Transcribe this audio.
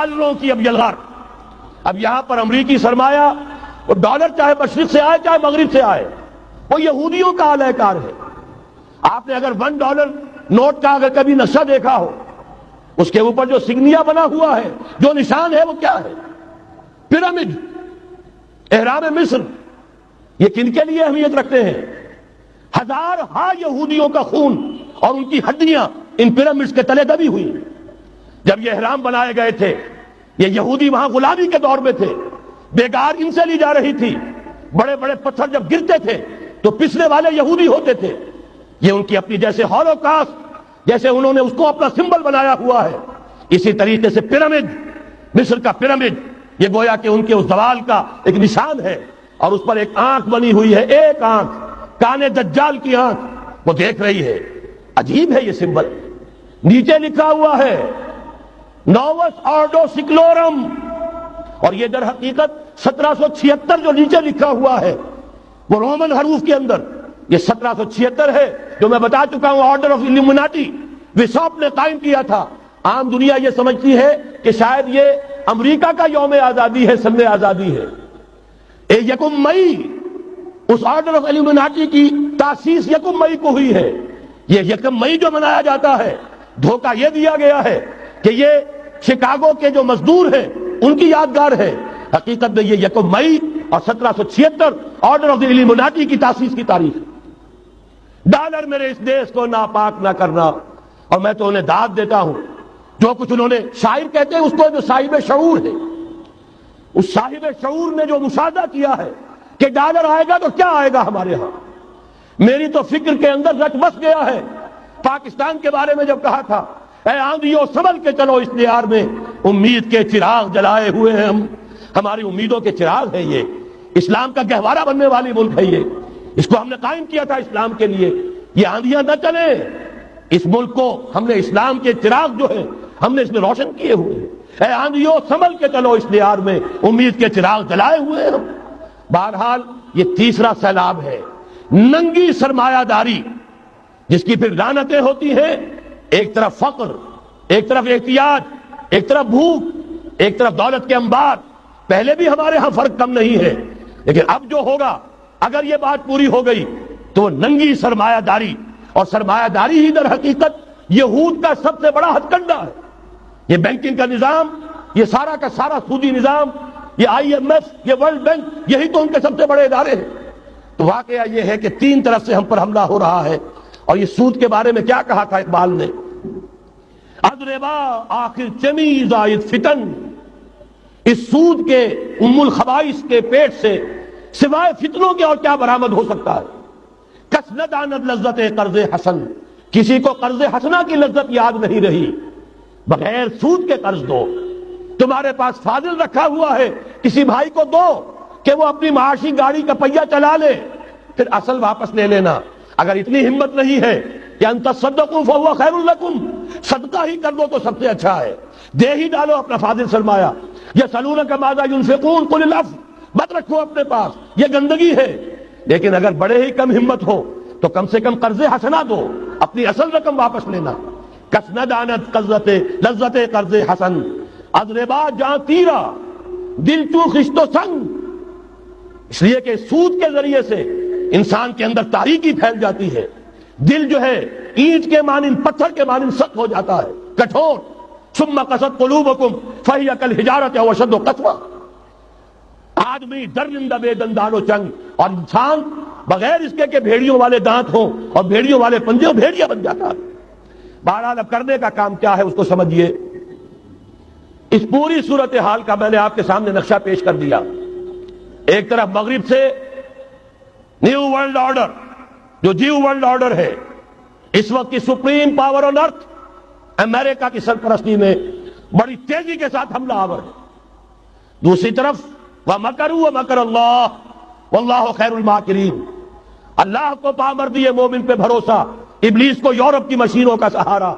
ڈالروں کی اب یلغار. اب یہاں پر امریکی سرمایہ وہ ڈالر چاہے مشرق سے آئے چاہے مغرب سے آئے وہ یہودیوں کا اعلی کار ہے. آپ نے اگر $1 نوٹ کا اگر کبھی نقشہ دیکھا ہو اس کے اوپر جو سگنیا بنا ہوا ہے جو نشان ہے وہ کیا ہے؟ پیرامڈ، احرام مصر. یہ کن کے لیے اہمیت رکھتے ہیں؟ ہزارہا یہودیوں کا خون اور ان کی ہڈیاں ان پیرامڈز کے تلے دبی ہوئی. جب یہ احرام بنائے گئے تھے یہ یہودی وہاں غلامی کے دور میں تھے، بیگار ان سے لی جا رہی تھی. بڑے بڑے پتھر جب گرتے تھے تو پسنے والے یہودی ہوتے تھے. یہ ان کی اپنی جیسے ہولوکاسٹ جیسے انہوں نے اس کو اپنا سمبل بنایا ہوا ہے، اسی طریقے سے پیرامڈ، مصر کا پیرامڈ یہ گویا کہ ان کے اس زوال کا ایک نشان ہے. اور اس پر ایک آنکھ بنی ہوئی ہے، ایک آنکھ، کان دجال کی آنکھ وہ دیکھ رہی ہے. عجیب ہے یہ سمبل. نیچے لکھا ہوا ہے نووس آرڈو سکلورم، اور یہ در حقیقت 1776 جو نیچے لکھا ہوا ہے وہ رومن حروف کے اندر یہ 1776 ہے جو میں بتا چکا ہوں آرڈر آف الومناٹی وساپ نے قائم کیا تھا. عام دنیا یہ سمجھتی ہے کہ شاید یہ امریکہ کا یوم آزادی ہے، سن آزادی ہے. 1 مئی اس آرڈر آف الومناٹی کی تاسیس 1 مئی کو ہوئی ہے. یہ 1 مئی جو منایا جاتا ہے دھوکہ یہ دیا گیا ہے کہ یہ شکاگو کے جو مزدور ہیں ان کی یادگار ہے. حقیقت میں یہ 1 مئی اور 1776 آرڈر آف الومناٹی کی تاسیس کی تاریخ ہے. ڈالر میرے اس دیش کو ناپاک نہ کرنا. اور میں تو انہیں داد دیتا ہوں جو کچھ انہوں نے، شاعر کہتے ہیں اس کو جو صاحب شعور ہے، اس صاحب شعور نے جو مشاہدہ کیا ہے کہ ڈالر آئے گا تو کیا آئے گا ہمارے ہاں. میری تو فکر کے اندر رچ بس گیا ہے. پاکستان کے بارے میں جب کہا تھا اے آندھیوں سنبھل کے چلو اس لیار میں، امید کے چراغ جلائے ہوئے ہیں ہم. ہماری امیدوں کے چراغ ہے یہ. اسلام کا گہوارہ بننے والی ملک ہے یہ. اس کو ہم نے قائم کیا تھا اسلام کے لیے. یہ آندھیاں نہ چلیں. اس ملک کو ہم نے اسلام کے چراغ جو ہے ہم نے اس میں روشن کیے ہوئے ہیں. اے آندھیوں سنبھل کے چلو اس لیار میں، امید کے چراغ جلائے ہوئے ہیں ہم. بہرحال یہ تیسرا سیلاب ہے، ننگی سرمایہ داری، جس کی پھر لعنتیں ہوتی ہیں. ایک طرف فقر، ایک طرف احتیاج، ایک طرف بھوک، ایک طرف دولت کے انبار. پہلے بھی ہمارے ہاں فرق کم نہیں ہے، لیکن اب جو ہوگا اگر یہ بات پوری ہو گئی تو ننگی سرمایہ داری. اور سرمایہ داری ہی در حقیقت یہود کا سب سے بڑا ہتھ کنڈا ہے. یہ بینکنگ کا نظام، یہ سارا کا سارا سودی نظام، یہ IMF، یہ ورلڈ بینک، یہی تو ان کے سب سے بڑے ادارے ہیں. تو واقعہ یہ ہے کہ 3 طرف سے ہم پر حملہ ہو رہا ہے. اور یہ سود کے بارے میں کیا کہا تھا اقبال نے؟ اضربا آخر چمی زائد فتن. اس سود کے ام الخبائث کے پیٹ سے سوائے فتنوں کے اور کیا برآمد ہو سکتا ہے؟ کس نہ داند لذت قرض حسن. کسی کو قرض حسنہ کی لذت یاد نہیں رہی. بغیر سود کے قرض دو. تمہارے پاس فاضل رکھا ہوا ہے کسی بھائی کو دو کہ وہ اپنی معاشی گاڑی کا پہیہ چلا لے، پھر اصل واپس لے لینا. اگر اتنی ہمت نہیں ہے کہ ان تصدقوا فهو خیر لکم، صدقہ ہی کر دو تو سب سے اچھا ہے. دے ہی ڈالو اپنا فاضل سرمایہ. یسألونک ماذا ينفقون قل العفو. مت رکھو اپنے پاس، یہ گندگی ہے. لیکن اگر بڑے ہی کم ہمت ہو تو کم سے کم قرض حسنہ دو، اپنی اصل رقم واپس لینا. کس نہ دانت لذت قرض حسن. اضربا جاں تیرا دل تو خشت و سنگ. اس لیے کہ سود کے ذریعے سے انسان کے اندر تاریکی پھیل جاتی ہے. دل جو ہے اینٹ کے مانند، پتھر کے مانند سخت ہو جاتا ہے، کٹھور. ثم قست قلوبکم فہی کالحجارۃ او اشد قسوہ. آدمی درندہ بے دندان و چنگ، اور انسان بغیر اس کے کہ بھیڑیوں والے دانت ہوں اور بھیڑیوں والے پنجے ہوں بھیڑیا بن جاتا ہے. بہرحال اب کرنے کا کام کیا ہے اس کو سمجھیے. اس پوری صورتحال کا میں نے آپ کے سامنے نقشہ پیش کر دیا. ایک طرف مغرب سے نیو ورلڈ آرڈر، جو نیو ورلڈ آرڈر ہے اس وقت کی سپریم پاور آن ارتھ امریکہ کی سرپرستی میں بڑی تیزی کے ساتھ حملہ آور ہے. دوسری طرف وَمَكَرُوا وَمَكَرَ اللَّهُ وَاللَّهُ خَيْرُ الْمَاكِرِينَ. اللہ کو پامر دیے مومن پہ بھروسہ، ابلیس کو یورپ کی مشینوں کا سہارا.